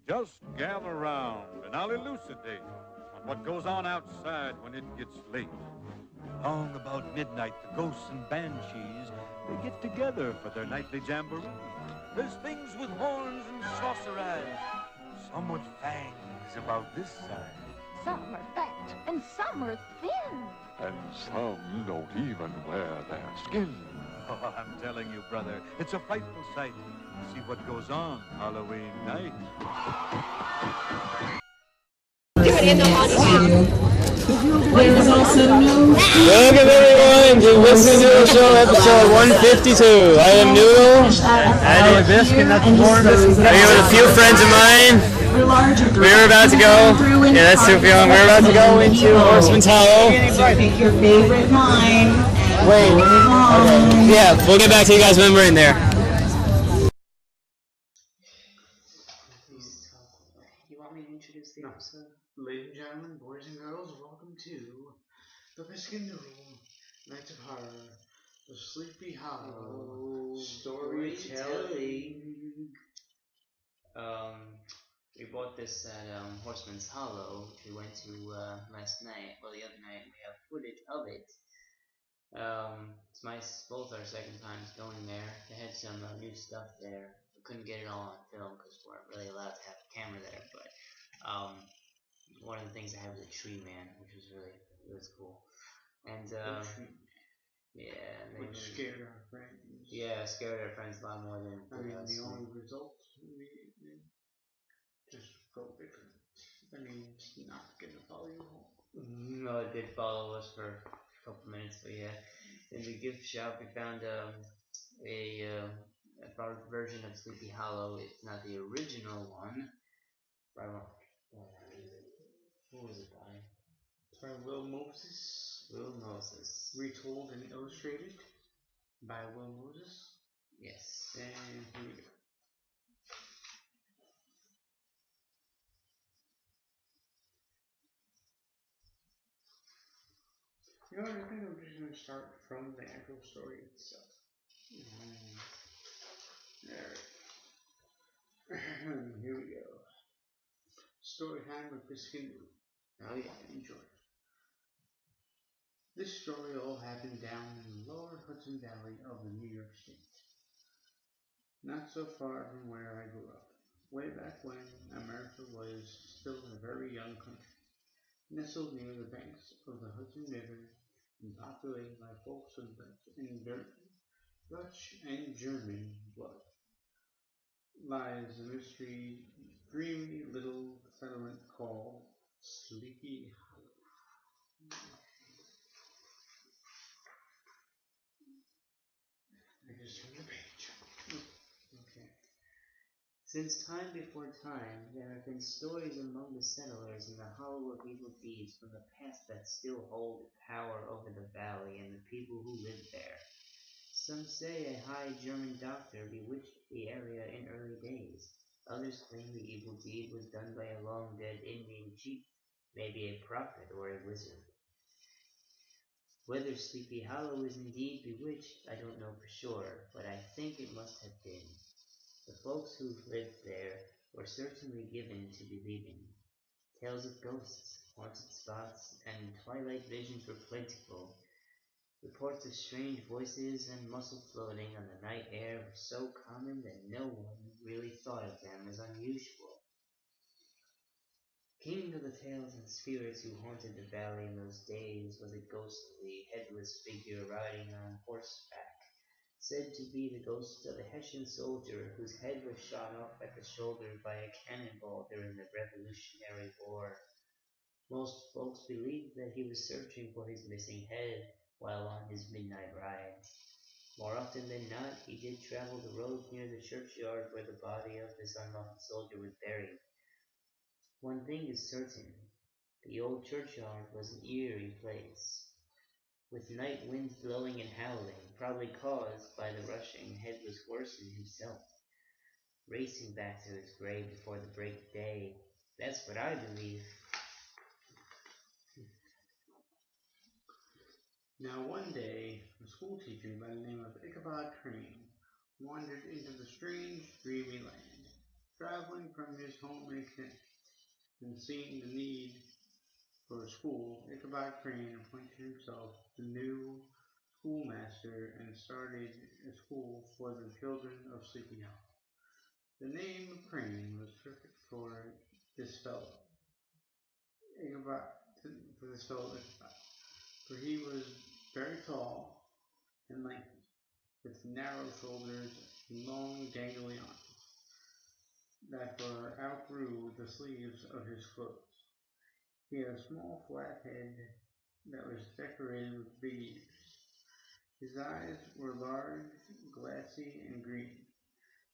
Just gather round and I'll elucidate on what goes on outside when it gets late. Long about midnight, the ghosts and banshees, they get together for their nightly jamboree. There's things with horns and saucer eyes, some with fangs about this size. Some are fat and some are thin. And some don't even wear their skin. Oh, I'm telling you, brother, it's a frightful sight to see what goes on Halloween night. There's also no... Welcome everyone to Bisc Noodle Show episode 152. I am Noodle. I'm Bisc, and that's Brom Bones. I'm here with a few friends of mine. We're about to go. Yeah, that's super young. We're about to go into Horseman's Hallow. Pick your favorite line. Wait. Okay. Yeah, we'll get back to you guys when we're in there. You want me to introduce the episode? Ladies and gentlemen, boys and girls, welcome to the Bisc Noodle Nights of Horror, the Sleepy Hollow storytelling. We bought this at Horseman's Hallow, which we went to last night. Well, the other night. We have footage of it. It's both our second times going there. They had some new stuff there. We couldn't get it all on film because we weren't really allowed to have a camera there. But one of the things I had was a tree man, which was really cool. And yeah, Which scared our friends. Yeah, scared our friends a lot more than us. The only result, just go different. It's not gonna follow you home. No, it did follow us for a couple minutes, but yeah. In the gift shop, we found a version of Sleepy Hollow. It's not the original one. What was it by? By Will Moses. Will Moses. Retold and illustrated by Will Moses. Yes. And here we go. You know, I think I'm just going to start from the actual story itself. Alright. Here we go. Story time with Bisc Noodle. Oh yeah. Enjoy. This story all happened down in the lower Hudson Valley of the New York State. Not so far from where I grew up. Way back when America was still a very young country. Nestled near the banks of the Hudson River and populated by folks of Dutch and German blood, lies a mystery, dreamy little settlement called Sleepy Hollow. I just turned the page. Okay. Since time before time, there have been stories among the settlers in the hollow of evil deeds from the past that still hold power over the valley and the people who live there. Some say a high German doctor bewitched the area in early days. Others claim the evil deed was done by a long-dead Indian chief, maybe a prophet or a wizard. Whether Sleepy Hollow is indeed bewitched, I don't know for sure, but I think it must have been. The folks who lived there were certainly given to believing. Tales of ghosts, haunted spots, and twilight visions were plentiful. Reports of strange voices and muscle floating on the night air were so common that no one really thought of them as unusual. King of the tales and spirits who haunted the valley in those days was a ghostly, headless figure riding on horseback, said to be the ghost of a Hessian soldier whose head was shot off at the shoulder by a cannonball during the Revolutionary War. Most folks believed that he was searching for his missing head while on his midnight ride. More often than not, he did travel the road near the churchyard where the body of this unlucky soldier was buried. One thing is certain, the old churchyard was an eerie place, with night winds blowing and howling, probably caused by the rushing, headless horseman himself, racing back to his grave before the break of day. That's what I believe. Now one day, a school teacher by the name of Ichabod Crane wandered into the strange, dreamy land. Traveling from his home in Kent and seeing the need for a school, Ichabod Crane appointed himself the new schoolmaster and started a school for the children of Sleepy Hollow. The name of Crane was perfect for this fellow, Ichabod, for he was very tall and lanky, with narrow shoulders and long dangling arms that far outgrew the sleeves of his clothes. He had a small flat head that was decorated with big ears. His eyes were large, glassy, and green,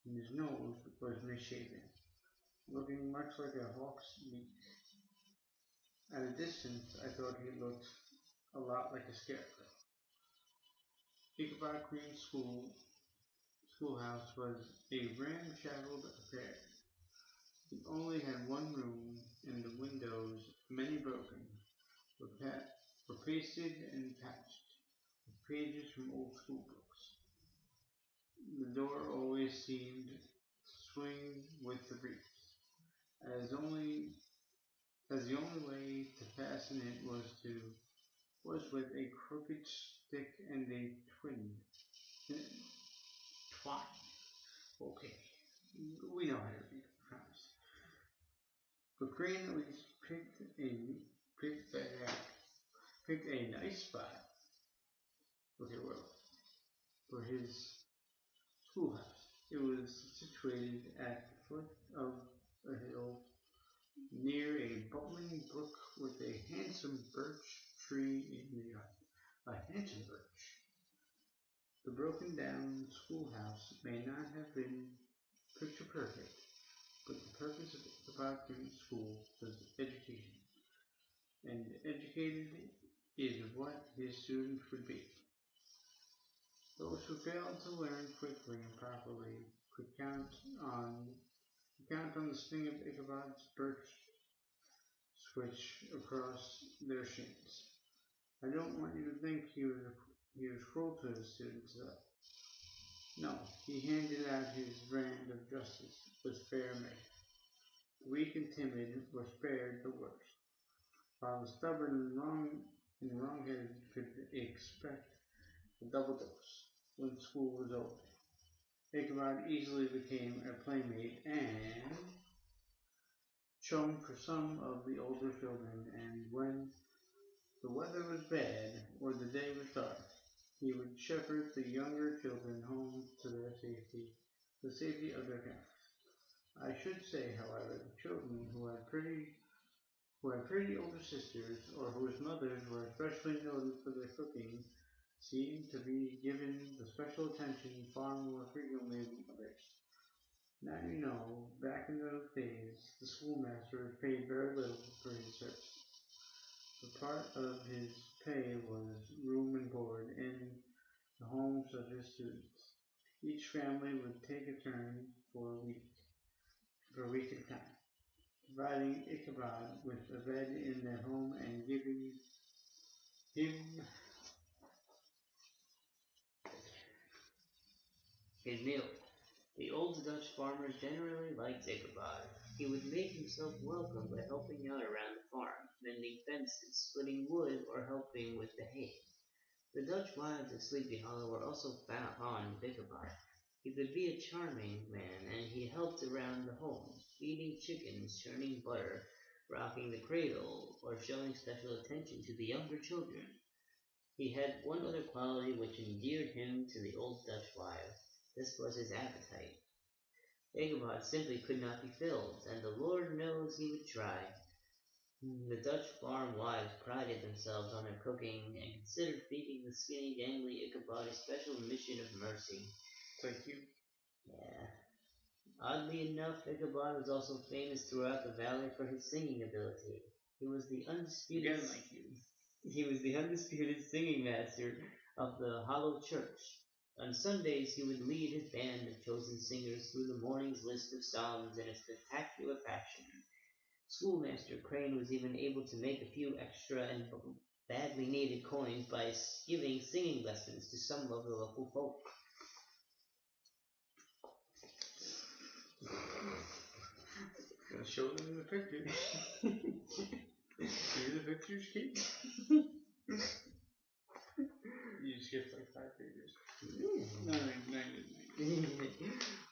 and his nose was misshapen, looking much like a hawk's beak. At a distance, I thought he looked a lot like a scarecrow. Ichabod Crane's schoolhouse was a ramshackle affair. It only had one room, and the windows, many broken, were pasted and patched with pages from old school books. The door always seemed to swing with the breeze, as the only way to fasten it was with a crooked stick and a twine. Okay, we know how to read promise. But Crane at least picked a nice spot for his schoolhouse. It was situated at the foot of a hill near a bubbling brook with a handsome birch tree in the yard. A handsome birch. The broken down schoolhouse may not have been picture perfect, but the purpose of the Crane School was education, and educated is what his students would be. Those who failed to learn quickly and properly could count on the sting of Ichabod's birch switch across their shins. I don't want you to think he was cruel to his students, though. No, he handed out his brand of justice with fair measure. The weak and timid were spared the worst, while the stubborn and wrong-headed could expect a double dose when school was over. Ichabod easily became a playmate and chum for some of the older children, and when the weather was bad or the day was dark, he would shepherd the younger children home to the safety of their parents. I should say, however, the children who had pretty older sisters, or whose mothers were especially noted for their cooking, seemed to be given the special attention far more frequently than others. Now you know, back in those days, the schoolmaster paid very little for his service. The part of his pay was room and board in the homes of his students. Each family would take a turn for a week at a time, providing Ichabod with a bed in their home and giving him His meal. The old Dutch farmer generally liked Ichabod. He would make himself welcome by helping out around the farm, mending fences, splitting wood, or helping with the hay. The Dutch wives of Sleepy Hollow were also fond of Ichabod. He could be a charming man, and he helped around the home, feeding chickens, churning butter, rocking the cradle, or showing special attention to the younger children. He had one other quality which endeared him to the old Dutch wives. This was his appetite. Ichabod simply could not be filled, and the Lord knows he would try. The Dutch farm wives prided themselves on their cooking and considered feeding the skinny, gangly Ichabod a special mission of mercy. Thank you. Yeah. Oddly enough, Ichabod was also famous throughout the valley for his singing ability. He was the undisputed singing master of the Hallow church. On Sundays, he would lead his band of chosen singers through the morning's list of songs in a spectacular fashion. Schoolmaster Crane was even able to make a few extra and badly needed coins by giving singing lessons to some of the local folk. show them the picture. See the pictures, Kate? You skipped like 5 pages. No.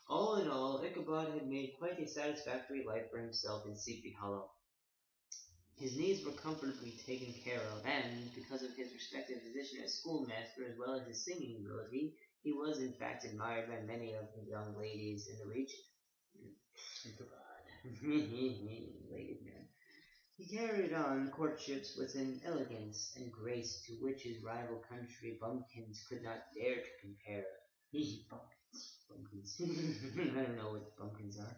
All in all, Ichabod had made quite a satisfactory life for himself in Sleepy Hollow. His needs were comfortably taken care of, and because of his respected position as schoolmaster as well as his singing ability, he was in fact admired by many of the young ladies in the region. Ladies man. He carried on courtships with an elegance and grace to which his rival country bumpkins could not dare to compare. Bumpkins. I don't know what bumpkins are.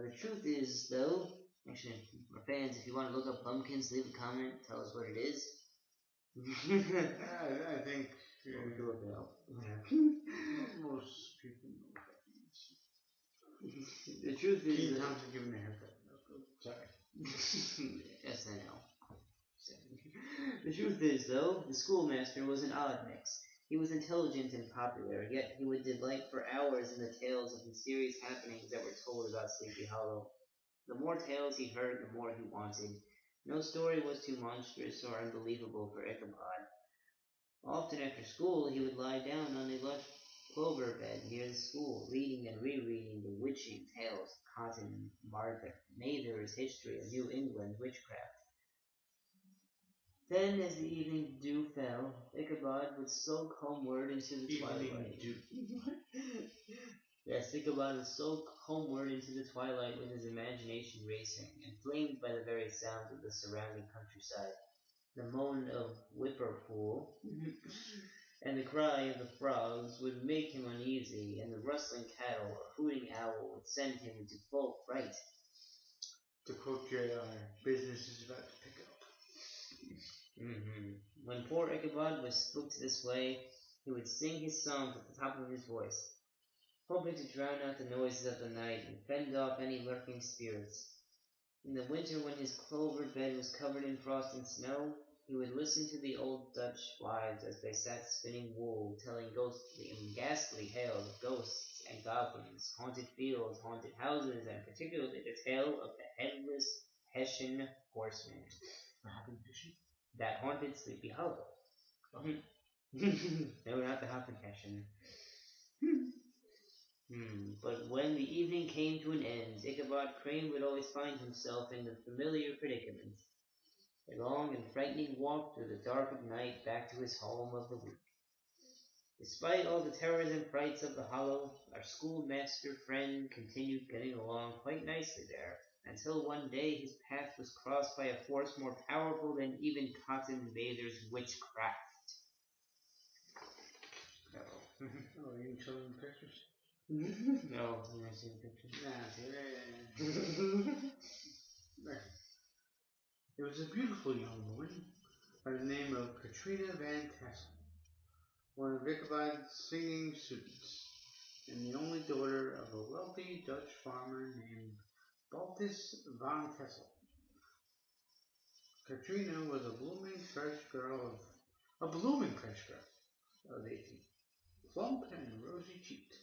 The truth is, though, actually, our fans, if you want to look up bumpkins, leave a comment, tell us what it is. I think we'll do it now. Most people know what that means. The truth is, Keane Thompson giving a haircut. Sorry. Yes, I know. The truth is, though, the schoolmaster was an odd mix. He was intelligent and popular, yet he would delight for hours in the tales of mysterious happenings that were told about Sleepy Hollow. The more tales he heard, the more he wanted. No story was too monstrous or unbelievable for Ichabod. Often after school, he would lie down on a lush clover bed near the school, reading and rereading the witching tales of Cotton Mather's History of New England Witchcraft. Then, as the evening dew fell, Ichabod would sulk homeward into the twilight. Yes, Ichabod would sulk homeward into the twilight with his imagination racing, inflamed by the very sounds of the surrounding countryside. The moan of whippoorwill and the cry of the frogs would make him uneasy, and the rustling cattle or hooting owl would send him into full fright. To quote J.R., business is about to pick up. When poor Ichabod was spooked this way, he would sing his songs at the top of his voice, hoping to drown out the noises of the night and fend off any lurking spirits. In the winter, when his clover bed was covered in frost and snow, he would listen to the old Dutch wives as they sat spinning wool, telling ghostly and ghastly tales of ghosts and goblins, haunted fields, haunted houses, and particularly the tale of the headless Hessian horseman that haunted Sleepy Hollow. No, not the Hopping Hessian. But when the evening came to an end, Ichabod Crane would always find himself in the familiar predicament. A long and frightening walk through the dark of night back to his home of the week. Despite all the terrors and frights of the Hollow, our schoolmaster friend continued getting along quite nicely there, until one day his path was crossed by a force more powerful than even Cotton Mather's witchcraft. Oh, you can show them pictures? No, I'm not seeing pictures. There was a beautiful young woman by the name of Katrina Van Tassel, one of Ichabod's singing students, and the only daughter of a wealthy Dutch farmer named Baltus Van Tassel. Katrina was a blooming fresh girl of 18, plump and rosy-cheeked.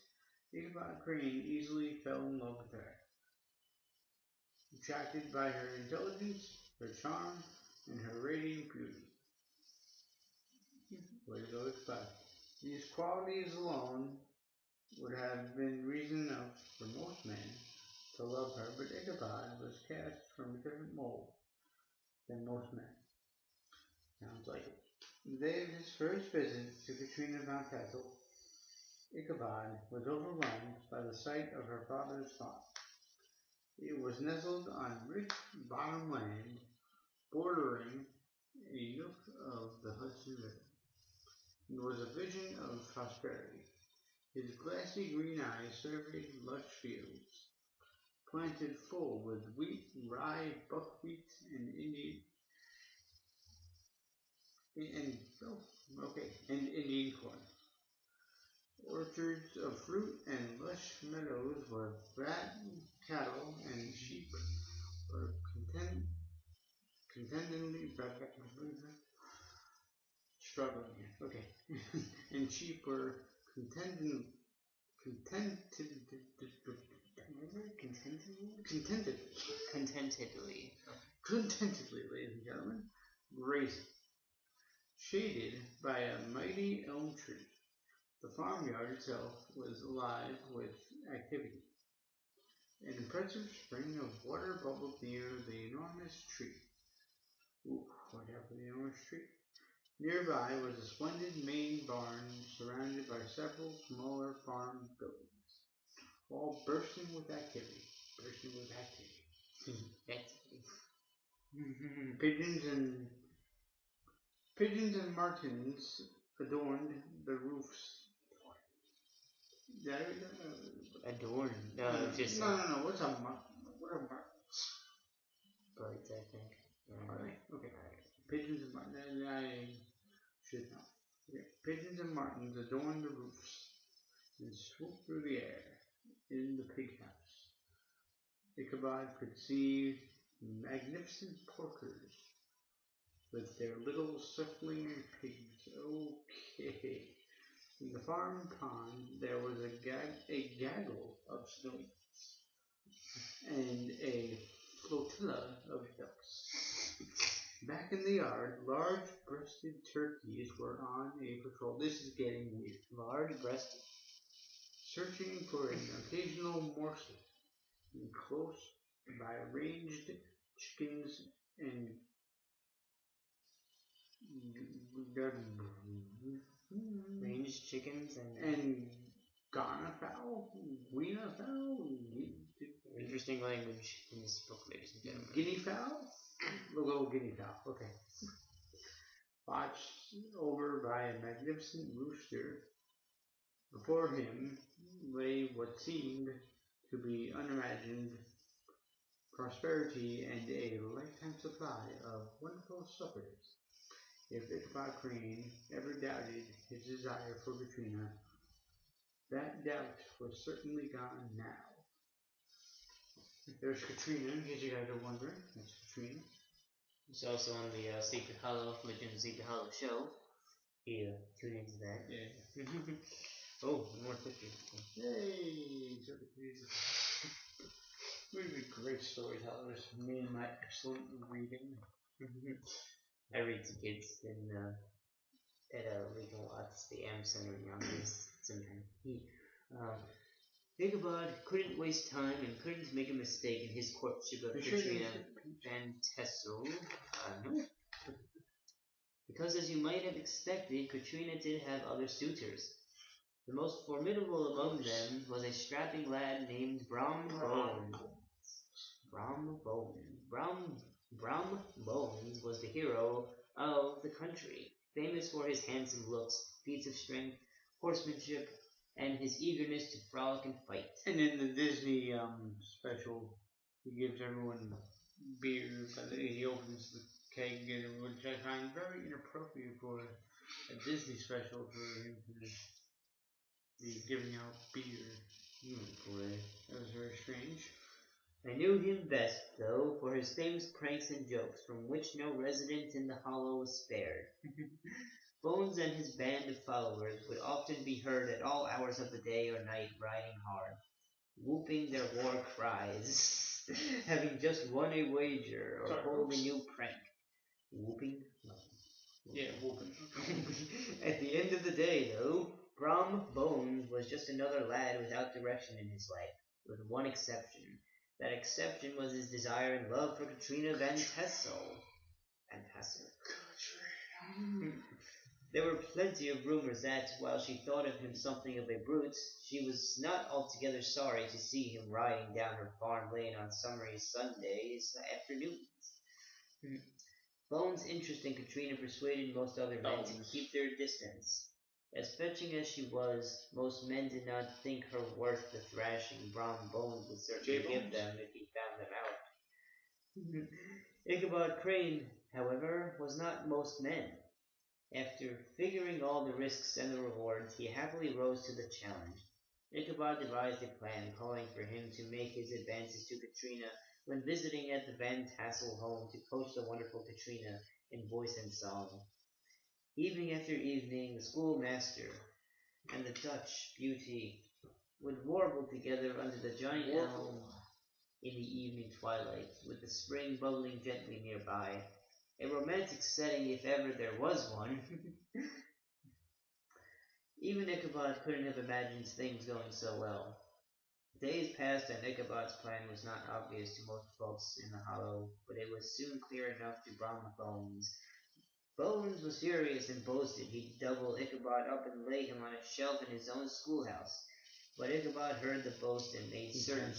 Ichabod Crane easily fell in love with her, attracted by her intelligence, her charm, and her radiant beauty. Way to go, Ichabod. These qualities alone would have been reason enough for most men to love her, but Ichabod was cast from a different mold than most men. Sounds like it. The day of his first visit to Katrina Van Tassel, Ichabod was overwhelmed by the sight of her father's farm. It was nestled on rich bottom land, bordering a nook of the Hudson River. It was a vision of prosperity. His glassy green eyes surveyed lush fields, planted full with wheat, rye, buckwheat, and Indian corn. Orchards of fruit and lush meadows where fat cattle and sheep were contentedly struggling here. Okay. And sheep were contented Contentedly. Contentedly, ladies and gentlemen, grazing, shaded by a mighty elm tree. The farmyard itself was alive with activity. An impressive spring of water bubbled near the enormous tree. Ooh, what happened to the enormous tree? Nearby was a splendid main barn surrounded by several smaller farm buildings, all bursting with activity. Pigeons and martins adorned the roofs. Adorned? No, just... No. What are martins? Birds, I think. Alright, okay. Pigeons and martins, I should know. Okay. Pigeons and martins adorned the roofs and swooped through the air in the pig house. Ichabod could see magnificent porkers with their little suckling pigs. Okay. In the farm pond there was a gaggle of snowflakes and a flotilla of ducks. Back in the yard, large-breasted turkeys were on a patrol. This is getting weird. Large-breasted. Searching for an occasional morsel. And close by ranged chickens and Ranged chickens and Ghana fowl. Interesting language in this book, ladies and gentlemen. Guinea fowl? A little guinea fowl, okay. Watched over by a magnificent rooster. Before him lay what seemed to be unimagined prosperity and a lifetime supply of wonderful suppers. If Ichabod Crane ever doubted his desire for Katrina, that doubt was certainly gone now. There's Katrina, in case you guys are wondering. That's Katrina. It's also on the Secret Hollow, Legend of Secret Hollow show. Yeah, tune into that. Yeah. Oh, more pictures. Yay! We'd be great storytellers. Me and my excellent reading. I read to kids at Regional Watts, the AM Center in Yonkers. Sometimes. Ichabod couldn't waste time and couldn't make a mistake in his courtship of Katrina Van Tassel. No. Because as you might have expected, Katrina did have other suitors. The most formidable among them was a strapping lad named Brom Bones. Brom Bones was the hero of the country, famous for his handsome looks, feats of strength, horsemanship, and his eagerness to frolic and fight. And in the Disney special, he gives everyone beer, but he opens the keg, which I find very inappropriate for a Disney special for him to be giving out beer. Boy. That was very strange. I knew him best, though, for his famous pranks and jokes, from which no resident in the Hollow was spared. Bones and his band of followers would often be heard at all hours of the day or night riding hard, whooping their war cries, having just won a wager or pulled a new prank. Whooping? Yeah, whooping. At the end of the day, though, Brom Bones was just another lad without direction in his life, with one exception. That exception was his desire and love for Katrina Van Tassel. There were plenty of rumors that, while she thought of him something of a brute, she was not altogether sorry to see him riding down her farm lane on summery Sundays afternoons. Bones' interest in Katrina persuaded most other men to keep their distance. As fetching as she was, most men did not think her worth the thrashing Brom Bones would certainly give them if he found them out. Ichabod Crane, however, was not most men. After figuring all the risks and the rewards, he happily rose to the challenge. Ichabod devised a plan calling for him to make his advances to Katrina when visiting at the Van Tassel home to coach the wonderful Katrina in voice and song. Evening after evening, the schoolmaster and the Dutch beauty would warble together under the giant elm in the evening twilight, with the spring bubbling gently nearby. A romantic setting if ever there was one. Even Ichabod couldn't have imagined things going so well. Days passed and Ichabod's plan was not obvious to most folks in the Hollow, but it was soon clear enough to Brom Bones. Bones was furious and boasted he'd double Ichabod up and lay him on a shelf in his own schoolhouse. But Ichabod heard the boast and made certain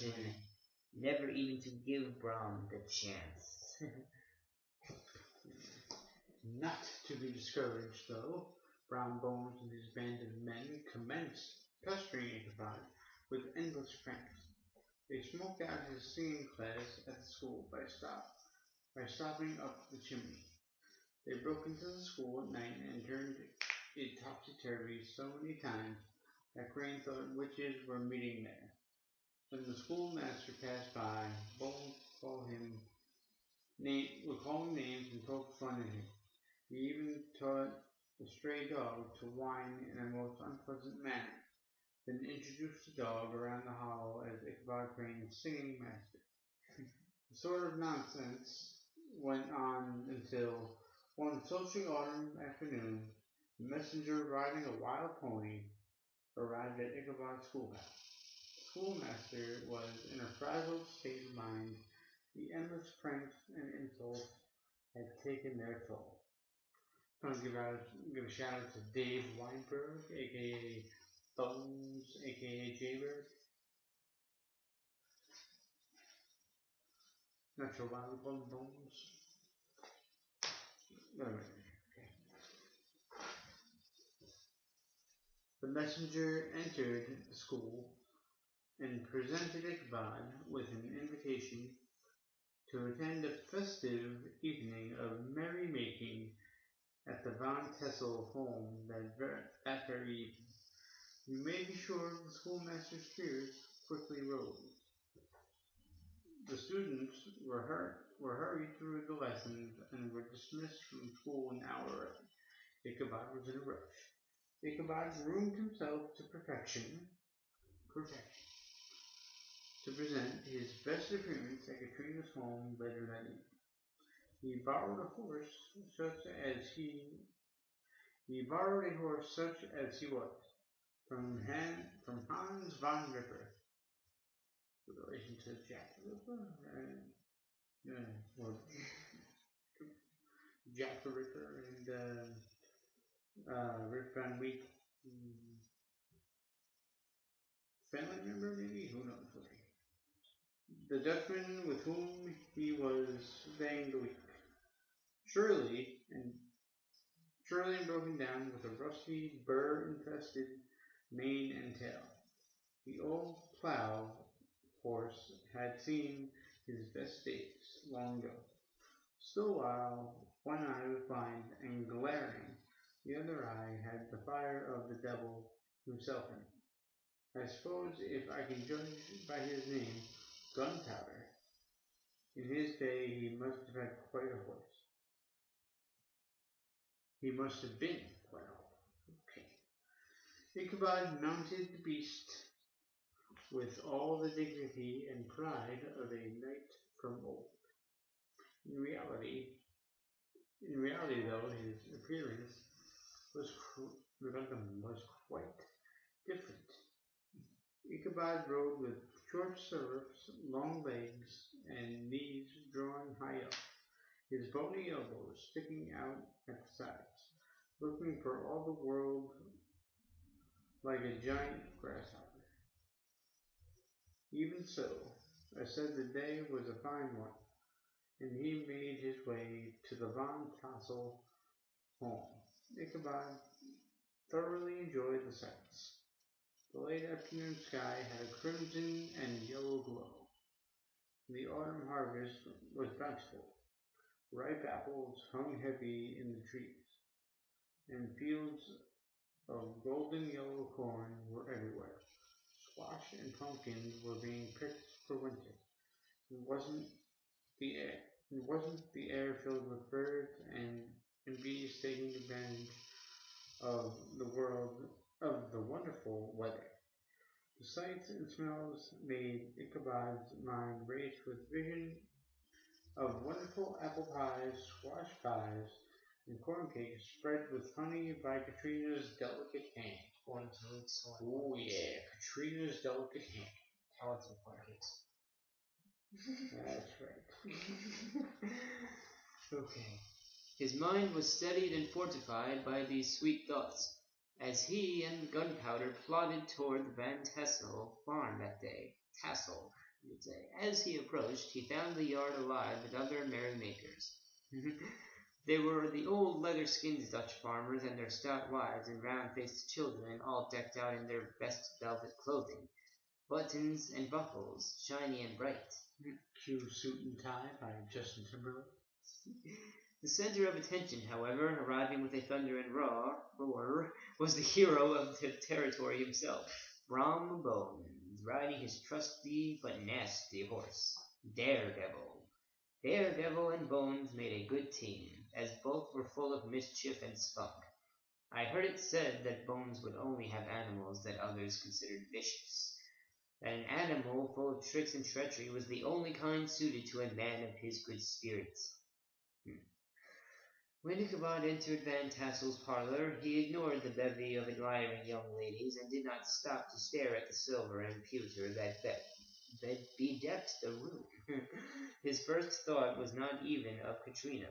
never even to give Brom the chance. Not to be discouraged, though, Brom Bones and his band of men commenced pestering Ichabod with endless pranks. They smoked out his singing class at the school by stopping up the chimney. They broke into the school at night and turned it topsy-turvy so many times that Crane thought witches were meeting there. When the schoolmaster passed by, Bones would call him names and poke fun at him. He even taught the stray dog to whine in a most unpleasant manner, then introduced the dog around the hollow as Ichabod Crane's singing master. The sort of nonsense went on until one sultry autumn afternoon, the messenger riding a wild pony arrived at Ichabod's schoolhouse. The schoolmaster was in a frazzled state of mind. The endless pranks and insults had taken their toll. I want to give a shout out to Dave Weinberg, aka Bones, aka Jaybird. Not sure why we call him Bones. Anyway, okay. The messenger entered the school and presented Ichabod with an invitation to attend a festive evening of merrymaking at the Von Tessel home that very evening. You may be sure the schoolmaster's spirits quickly rose. The students were hurried through the lessons and were dismissed from school an hour early. Ichabod was in a rush. Ichabod groomed himself to perfection to present his best appearance at Katrina's home later that evening. He borrowed a horse such as he was from Hans von Ripper, with relation to Jack the Ripper, or Jack the Ripper and Rip Van Wyk, family member maybe, who knows? The Dutchman with whom he was staying the week. Surely and broken down with a rusty, burr-infested mane and tail. The old plough horse had seen his best days long ago. Still, while one eye was blind and glaring, the other eye had the fire of the devil himself in it. I suppose if I can judge by his name, Gunpowder, in his day he must have had quite a horse. He must have been quite a horse. Okay. Ichabod mounted the beast with all the dignity and pride of a knight from old. In reality, though, his appearance was quite different. Ichabod rode with short stirrups, long legs, and knees drawn high up, his bony elbows sticking out at the sides, looking for all the world like a giant grasshopper. Even so, I said the day was a fine one, and he made his way to the Von Tassel home. Ichabod thoroughly enjoyed the sights. The late afternoon sky had a crimson and yellow glow. The autumn harvest was bountiful. Ripe apples hung heavy in the trees, and fields of golden yellow corn were everywhere. Squash and pumpkins were being picked for winter. It wasn't the air filled with birds and bees taking advantage of the wonderful weather. The sights and smells made Ichabod's mind race with vision of wonderful apple pies, squash pies, and corn cakes spread with honey by Katrina's delicate hand. Corn cakes. Oh yeah, Katrina's delicate hand. Talented corn cakes. That's right. Okay. His mind was steadied and fortified by these sweet thoughts, as he and Gunpowder plodded toward the Van Tassel farm that day. Tassel, you'd say. As he approached, he found the yard alive with other merrymakers. They were the old leather-skinned Dutch farmers and their stout wives and round-faced children, all decked out in their best velvet clothing, buttons and buckles, shiny and bright. Cue Suit and Tie by Justin Timberlake. The center of attention, however, arriving with a thunder and roar, was the hero of the territory himself, Brom Bones, riding his trusty but nasty horse, Daredevil. Daredevil and Bones made a good team, as both were full of mischief and spunk. I heard it said that Bones would only have animals that others considered vicious, that an animal full of tricks and treachery was the only kind suited to a man of his good spirits. When Ichabod entered Van Tassel's parlor, he ignored the bevy of admiring young ladies and did not stop to stare at the silver and pewter that bedecked the room. His first thought was not even of Katrina.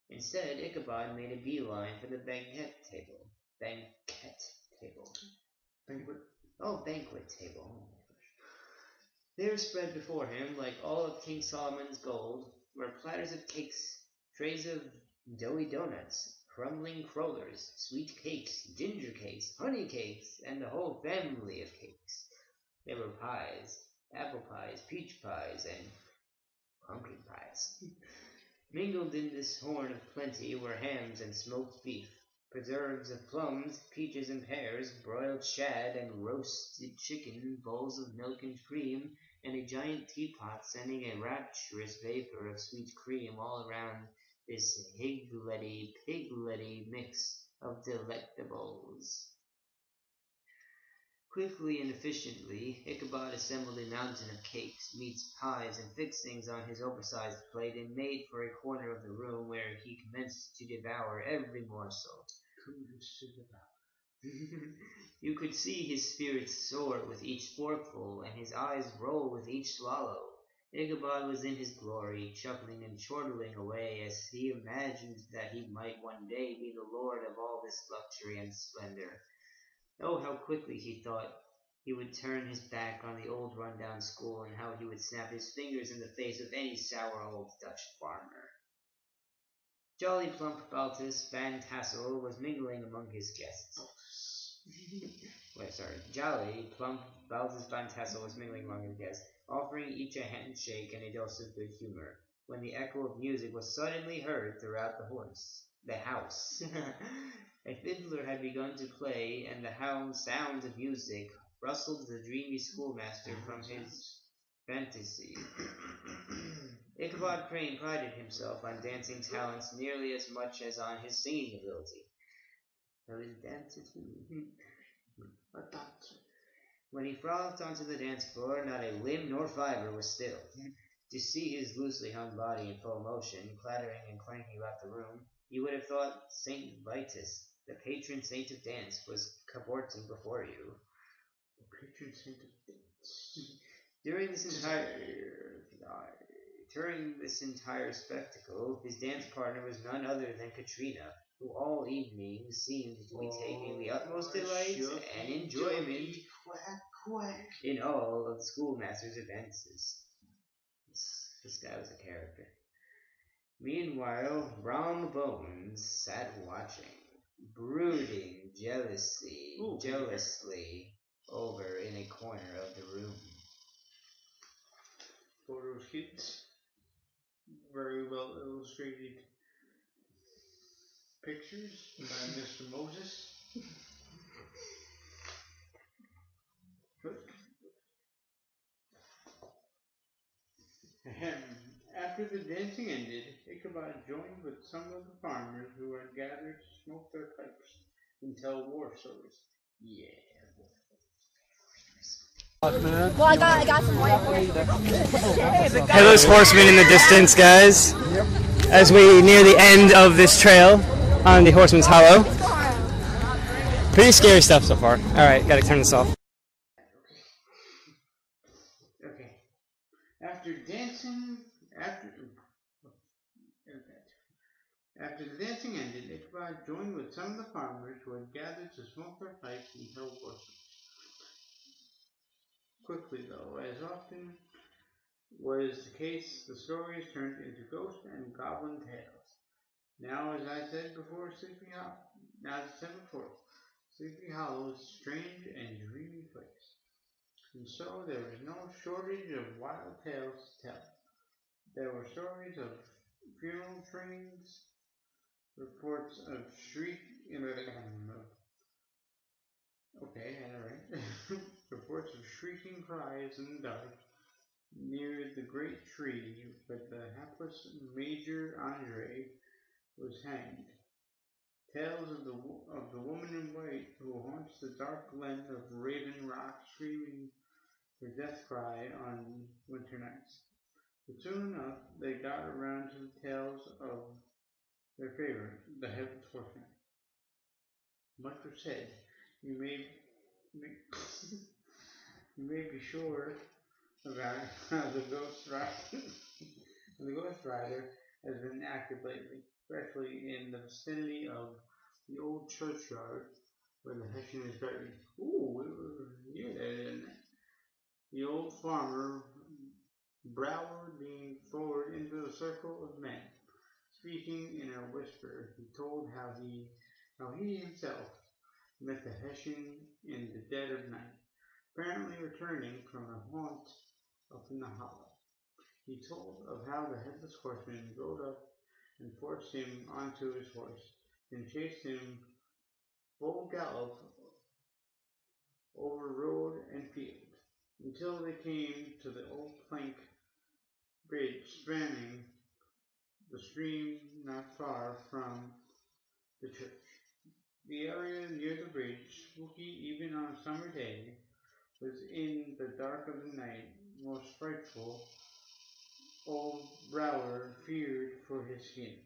Instead, Ichabod made a beeline for the banquet table. Banquet table. Banquet table. Oh my gosh. There spread before him, like all of King Solomon's gold, were platters of cakes, trays of doughy donuts, crumbling crullers, sweet cakes, ginger cakes, honey cakes, and the whole family of cakes. There were pies, apple pies, peach pies, and pumpkin pies. Mingled in this horn of plenty were hams and smoked beef, preserves of plums, peaches and pears, broiled shad and roasted chicken, bowls of milk and cream, and a giant teapot sending a rapturous vapor of sweet cream all around this piglety mix of delectables. Quickly and efficiently, Ichabod assembled a mountain of cakes, meats, pies, and fixings on his oversized plate and made for a corner of the room where he commenced to devour every morsel. You could see his spirits soar with each forkful, and his eyes roll with each swallow. Ichabod was in his glory, chuckling and chortling away as he imagined that he might one day be the lord of all this luxury and splendor. Oh, how quickly he thought he would turn his back on the old run-down school, and how he would snap his fingers in the face of any sour old Dutch farmer. Jolly plump Baltus Van Tassel was mingling among his guests. Jolly plump Baltus Van Tassel was mingling among his guests, offering each a handshake and a dose of good humor, when the echo of music was suddenly heard throughout the house. A fiddler had begun to play, and the sound of music rustled the dreamy schoolmaster from his fantasy. Ichabod Crane prided himself on dancing talents nearly as much as on his singing ability. So he's a dancer too. A dancer. When he frothed onto the dance floor, not a limb nor fiber was still. To see his loosely hung body in full motion, clattering and clanking about the room, you would have thought Saint Vitus, the patron saint of dance, was cavorting before you. The patron saint of dance. During this entire spectacle, his dance partner was none other than Katrina, who all evening seemed to be taking the utmost delight and enjoyment in all of the schoolmaster's advances. This guy was a character. Meanwhile, Brom Bones sat watching, brooding jealously over in a corner of the room. Photos kids. Very well illustrated pictures by Mr. Moses. After the dancing ended, Ichabod joined with some of the farmers who had gathered to smoke their pipes and tell war stories. Yeah. Well, I got some white for you. Headless Horseman in the distance, guys. As we near the end of this trail on the Horseman's Hollow. Pretty scary stuff so far. Alright, gotta turn this off. Okay. After the dancing ended, Ichabod joined with some of the farmers who had gathered to smoke their pipes and tell horses. Quickly, though, as often was the case, the stories turned into ghost and goblin tales. Now, as I said before, Sleepy Hollow is a strange and dreamy place, and so there was no shortage of wild tales to tell. There were stories of funeral trains, reports of reports of shrieking cries in the dark near the great tree where the hapless Major Andre was hanged. Tales of the woman in white who haunts the dark glen of Raven Rock, screaming her death cry on winter nights. But soon enough, they got around to the tales of their favorite, the Headless Horseman. Much was said. You may be sure about how the Ghost Rider has been active lately, especially in the vicinity of the old churchyard where the Hessian is buried. Ooh, we were near there, didn't it? The old farmer, Brower, leaned forward into the circle of men. Speaking in a whisper, he told how he himself met the Hessian in the dead of night, apparently returning from a haunt up in the hollow. He told of how the Headless Horseman rode up and forced him onto his horse, then chased him full gallop over road and field, until they came to the old plank bridge spanning the stream not far from the church. The area near the bridge, spooky even on a summer day, was in the dark of the night most frightful. Old Brower feared for his skin.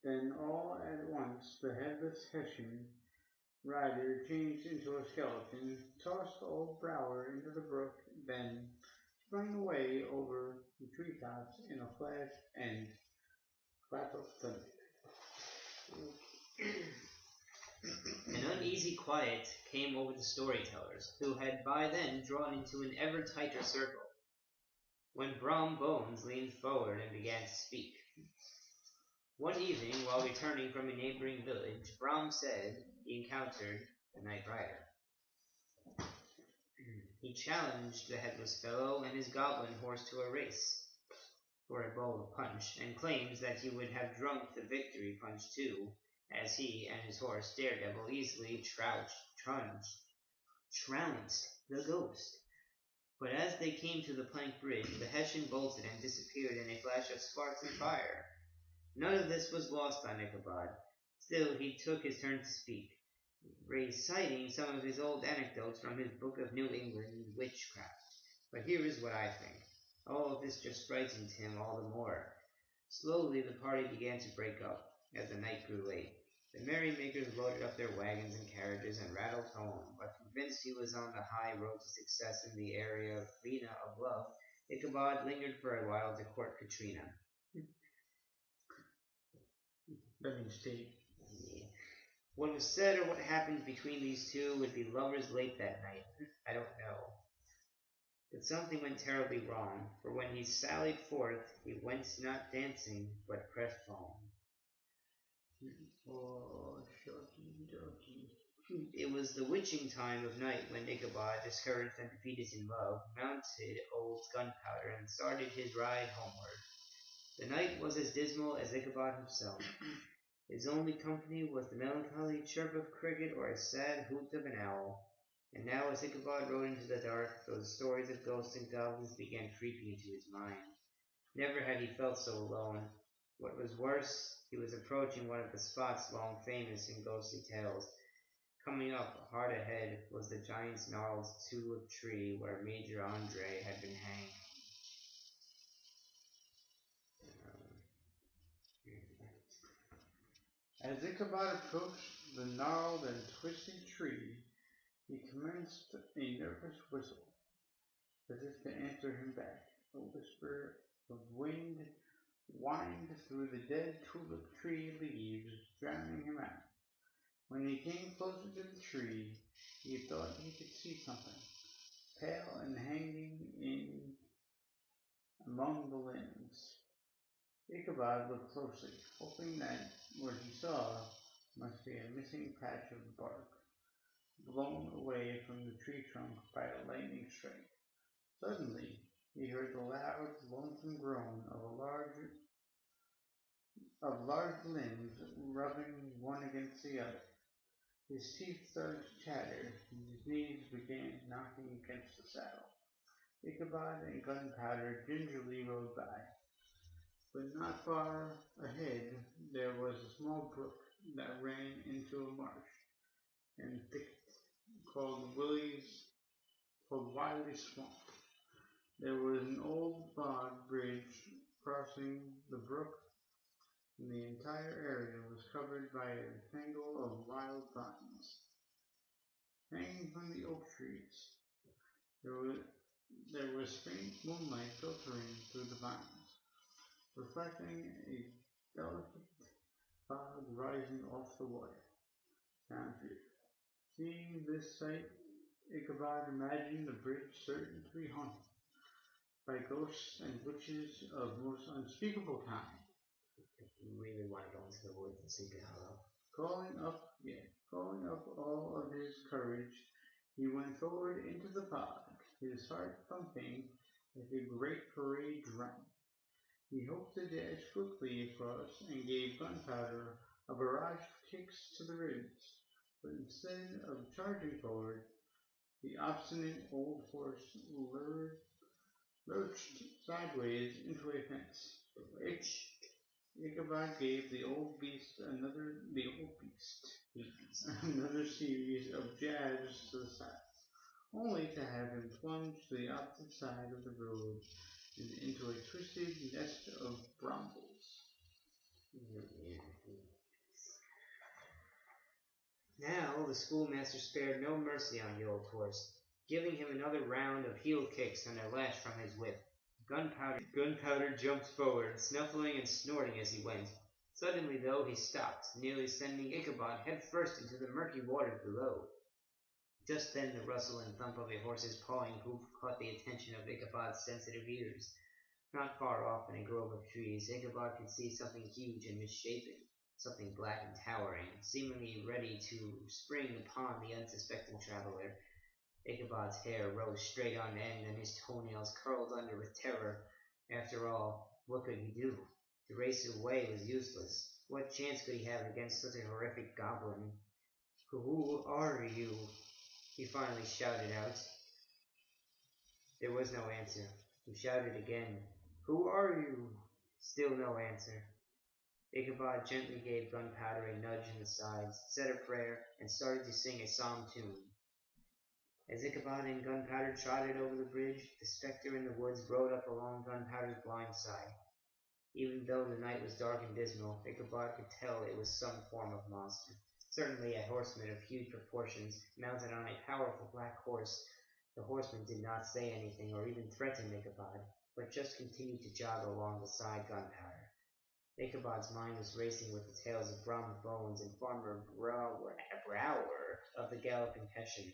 Then all at once the headless Hessian rider changed into a skeleton, tossed old Brower into the brook, then sprang away over the treetops in a flash and clap of thunder. An uneasy quiet came over the storytellers, who had by then drawn into an ever tighter circle, when Brom Bones leaned forward and began to speak. One evening, while returning from a neighboring village, Brom said he encountered the night rider. He challenged the headless fellow and his goblin horse to a race for a bowl of punch, and claims that he would have drunk the victory punch too, as he and his horse Daredevil easily trounced the ghost. But as they came to the plank bridge, the Hessian bolted and disappeared in a flash of sparks and fire. None of this was lost on Ichabod. Still, he took his turn to speak, reciting some of his old anecdotes from his book of New England witchcraft. But here is what I think. All of this just frightened him all the more. Slowly the party began to break up, as the night grew late. The merrymakers loaded up their wagons and carriages and rattled home, but convinced he was on the high road to success in the arena of love, Ichabod lingered for a while to court Katrina. What was said or what happened between these two would be lovers late that night. I don't know. But something went terribly wrong, for when he sallied forth, he went not dancing, but crestfallen. Oh, shorty, dorky. It was the witching time of night when Ichabod, discouraged and defeated in love, mounted old Gunpowder and started his ride homeward. The night was as dismal as Ichabod himself. His only company was the melancholy chirp of cricket or a sad hoot of an owl. And now as Ichabod rode into the dark, those stories of ghosts and goblins began creeping into his mind. Never had he felt so alone. What was worse, he was approaching one of the spots long famous in ghostly tales. Coming up, hard ahead, was the giant's gnarled tulip tree where Major Andre had been hanged. As Ichabod approached the gnarled and twisted tree, he commenced a nervous whistle, as if to answer him back. A whisper of wind whined through the dead tulip tree leaves, drowning him out. When he came closer to the tree, he thought he could see something, pale and hanging in among the limbs. Ichabod looked closely, hoping that what he saw must be a missing patch of bark, blown away from the tree trunk by a lightning strike. Suddenly, he heard the loud, lonesome groan of large limbs rubbing one against the other. His teeth started to chatter, and his knees began knocking against the saddle. Ichabod and Gunpowder gingerly rode by, but not far ahead there was a small brook that ran into a marsh and thicket called Wiley's Swamp. There was an old log bridge crossing the brook, and the entire area was covered by a tangle of wild vines. Hanging from the oak trees, there was faint moonlight filtering through the vines, reflecting a delicate fog rising off the water. Sound fearful. Seeing this sight, Ichabod imagined the bridge certain to be haunted by ghosts and witches of most unspeakable kind. You really want to go into the woods and seek a Hallow. Calling up all of his courage, he went forward into the fog, his heart thumping like a great parade drum. He hoped to dash quickly across and gave Gunpowder a barrage of kicks to the ribs, but instead of charging forward, the obstinate old horse lurched sideways into a fence, which Ichabod gave the old beast another series of jabs to the sides, only to have him plunge to the opposite side of the road and into a twisted nest of brambles. Now the schoolmaster spared no mercy on the old horse, giving him another round of heel kicks and a lash from his whip. Gunpowder jumped forward, snuffling and snorting as he went. Suddenly, though, he stopped, nearly sending Ichabod headfirst into the murky waters below. Just then the rustle and thump of a horse's pawing hoof caught the attention of Ichabod's sensitive ears. Not far off in a grove of trees, Ichabod could see something huge and misshapen, something black and towering, seemingly ready to spring upon the unsuspecting traveler. Ichabod's hair rose straight on end, and his toenails curled under with terror. After all, what could he do? To race away was useless. What chance could he have against such a horrific goblin? "Who are you?" he finally shouted out. There was no answer. He shouted again, "Who are you?" Still no answer. Ichabod gently gave Gunpowder a nudge in the sides, said a prayer, and started to sing a psalm tune. As Ichabod and Gunpowder trotted over the bridge, the spectre in the woods rode up along Gunpowder's blind side. Even though the night was dark and dismal, Ichabod could tell it was some form of monster. Certainly a horseman of huge proportions, mounted on a powerful black horse. The horseman did not say anything or even threaten Ichabod, but just continued to jog along beside Gunpowder. Ichabod's mind was racing with the tales of Brom Bones and Farmer Brower of the Galloping Hessian.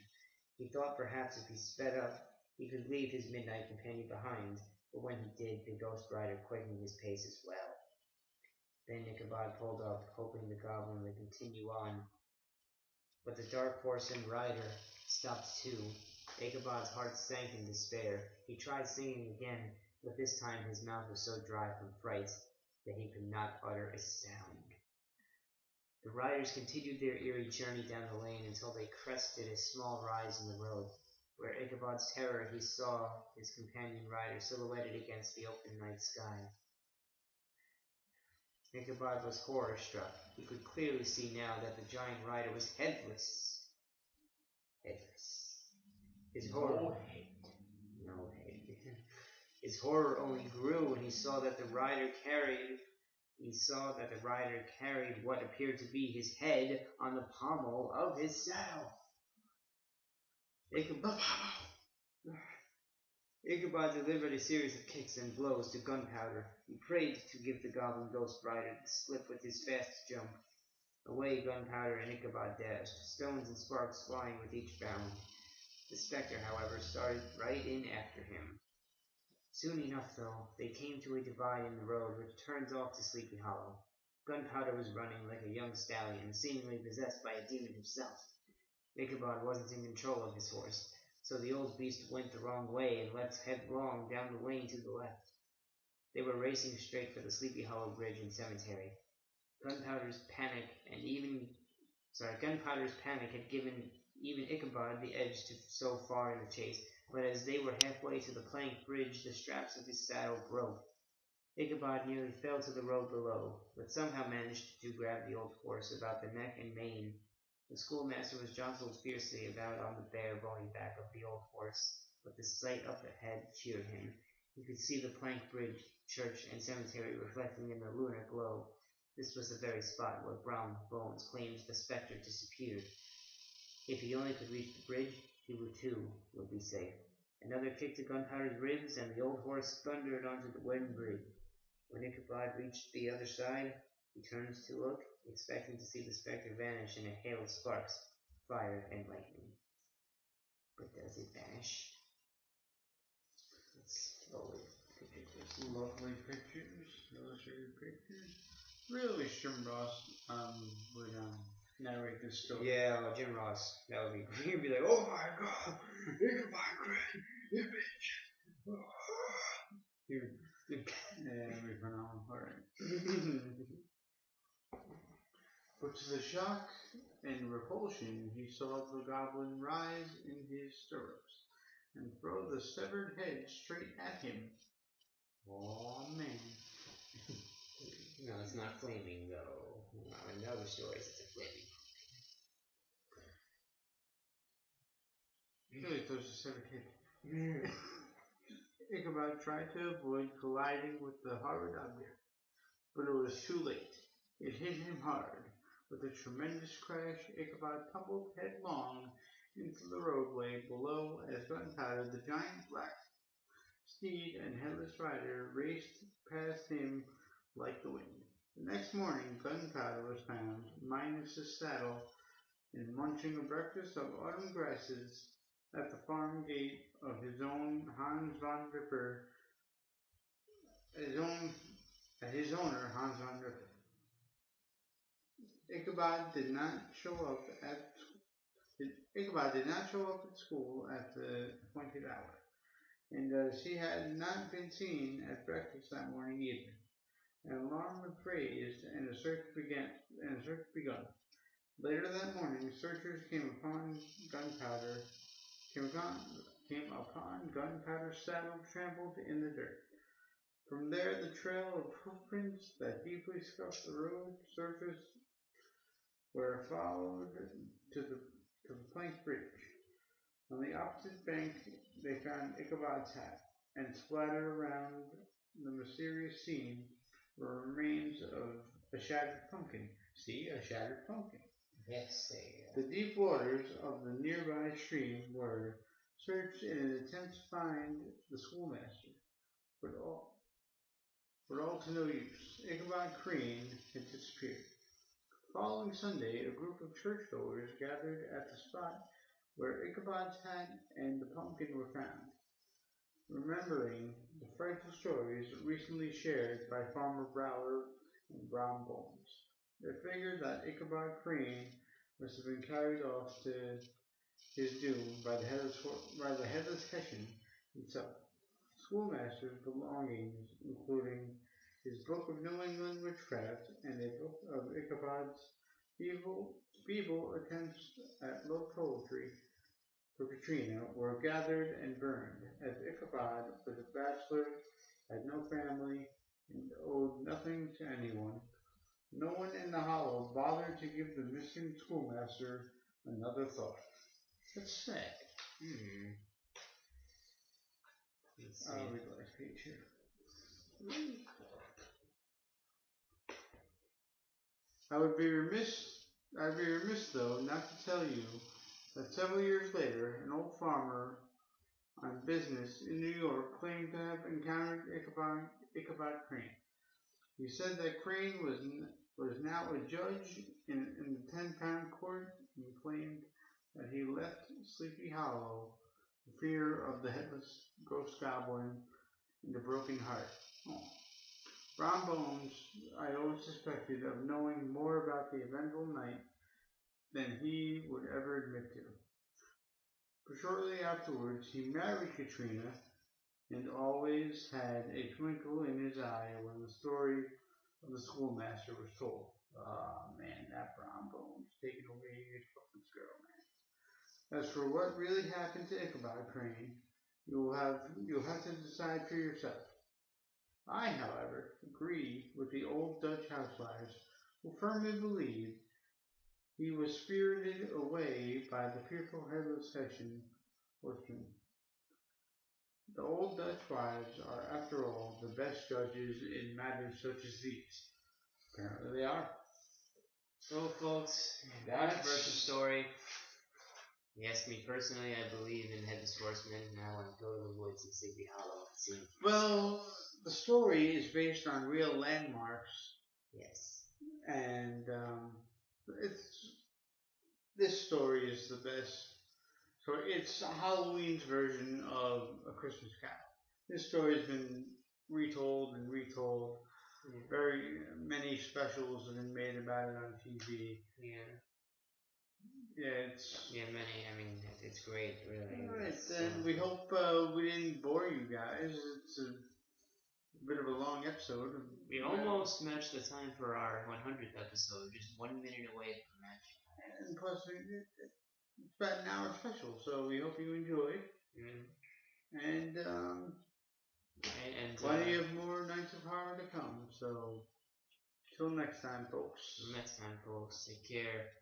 He thought perhaps if he sped up, he could leave his midnight companion behind, but when he did, the ghost rider quickened his pace as well. Then Ichabod pulled up, hoping the goblin would continue on, but the dark horse and rider stopped too. Ichabod's heart sank in despair. He tried singing again, but this time his mouth was so dry from fright that he could not utter a sound. The riders continued their eerie journey down the lane until they crested a small rise in the road. Where Ichabod's terror, he saw his companion rider silhouetted against the open night sky. Ichabod was horror-struck. He could clearly see now that the giant rider was headless. headless. His horror... No head. His horror only grew when he saw that the rider carried what appeared to be his head on the pommel of his saddle. Ichabod delivered a series of kicks and blows to Gunpowder. He prayed to give the goblin ghost rider the slip with his fast jump. Away Gunpowder and Ichabod dashed, stones and sparks flying with each bound. The spectre, however, started right in after him. Soon enough, though, they came to a divide in the road which turns off to Sleepy Hollow. Gunpowder was running like a young stallion, seemingly possessed by a demon himself. Ichabod wasn't in control of his horse, so the old beast went the wrong way and leapt headlong down the lane to the left. They were racing straight for the Sleepy Hollow Bridge and cemetery. Gunpowder's panic had given even Ichabod the edge so far in the chase, but as they were halfway to the plank bridge, the straps of his saddle broke. Ichabod nearly fell to the road below, but somehow managed to grab the old horse about the neck and mane. The schoolmaster was jostled fiercely about on the bare bony back of the old horse, but the sight up ahead cheered him. He could see the plank bridge, church, and cemetery reflecting in the lunar glow. This was the very spot where Brom Bones claimed the spectre disappeared. If he only could reach the bridge, he too would be safe. Another kick to Gunpowder's ribs, and the old horse thundered onto the wooden bridge. When Ichabod reached the other side, he turned to look, expecting to see the spectre vanish in a hail of sparks, fire, and lightning. But does it vanish? Let's slowly picture this. Lovely pictures, illustrated pictures. Really, Jim Ross would narrate this story. Yeah, Jim Ross. That would be great. He'd be like, oh my god, Ichabod Crane, you bitch. Yeah, it'd be phenomenal. Alright. But to the shock and repulsion, he saw the goblin rise in his stirrups and throw the severed head straight at him. Oh man. No, it's not flaming though. In other stories, it's a flaming. Really throws the severed head. Ichabod tried to avoid colliding with the horrid object, but it was too late. It hit him hard. With a tremendous crash, Ichabod tumbled headlong into the roadway below as Gunpowder, the giant black steed and headless rider, raced past him like the wind. The next morning, Gunpowder was found, minus his saddle, and munching a breakfast of autumn grasses at the farm gate of his own Hans von Ripper, his owner Hans von Ripper. Ichabod did not show up at school at the appointed hour, and as he had not been seen at breakfast that morning either. An alarm was raised and a search begun. Later that morning, searchers came upon Gunpowder's saddle trampled in the dirt. From there, the trail of hoofprints that deeply scuffed the road, searchers were followed to the plank bridge. On the opposite bank, they found Ichabod's hat, and splattered around the mysterious scene were remains of a shattered pumpkin. See, a shattered pumpkin. Yes, The deep waters of the nearby stream were searched in an attempt to find the schoolmaster, but all to no use. Ichabod Crane had disappeared. Following Sunday, a group of churchgoers gathered at the spot where Ichabod's hat and the pumpkin were found, remembering the frightful stories recently shared by Farmer Brower and Brom Bones. They figured that Ichabod Crane must have been carried off to his doom by the headless Hessian himself. Schoolmaster's belongings, including his book of New England witchcraft and a book of Ichabod's feeble attempts at love poetry for Katrina, were gathered and burned, as Ichabod was a bachelor, had no family, and owed nothing to anyone. No one in the hollow bothered to give the missing schoolmaster another thought. That's sad. Let's see. I'll read the last page here. I'd be remiss though not to tell you that several years later, an old farmer on business in New York claimed to have encountered Ichabod Crane. He said that Crane was now a judge in the 10-pound court and claimed that he left Sleepy Hollow for fear of the headless ghost goblin and the broken heart. Brom Bones, I always suspected of knowing more about the eventful night than he would ever admit to. But shortly afterwards, he married Katrina and always had a twinkle in his eye when the story of the schoolmaster was told. Man, that Brom Bones taking away his fucking girl, man. As for what really happened to Ichabod Crane, you'll have to decide for yourself. I, however, agree with the old Dutch housewives who firmly believe he was spirited away by the fearful headless Hessian horseman. The old Dutch wives are, after all, the best judges in matters such as these. Apparently they are. So, folks, that's versus story. You ask me personally, I believe in Headless Horseman, and I want to go to the woods and Sleepy Hollow and see. Well, the story is based on real landmarks. Yes. And this story is the best. So it's Halloween's version of A Christmas Carol. This story has been retold and retold. Yeah. Very many specials have been made about it on TV. Yeah. Yeah, many. I mean, it's great, really. Alright, then we hope we didn't bore you guys. It's a bit of a long episode. We almost matched the time for our 100th episode, just 1 minute away from matching. And plus, it's about an hour special, so we hope you enjoyed. And plenty of more Nights of Horror to come. So, till next time, folks. Take care.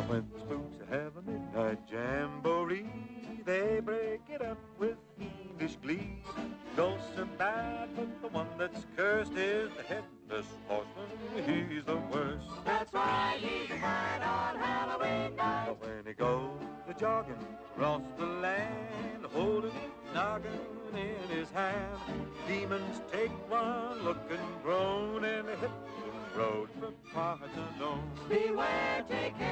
When the spooks have a midnight jamboree, they break it up with fiendish glee. Ghosts are bad, but the one that's cursed is the headless horseman. He's the worst. That's why he's mine on Halloween night. But when he goes jogging across the land, holding his noggin in his hand, demons take one look and groan and hit the road for parts unknown. Beware, take care.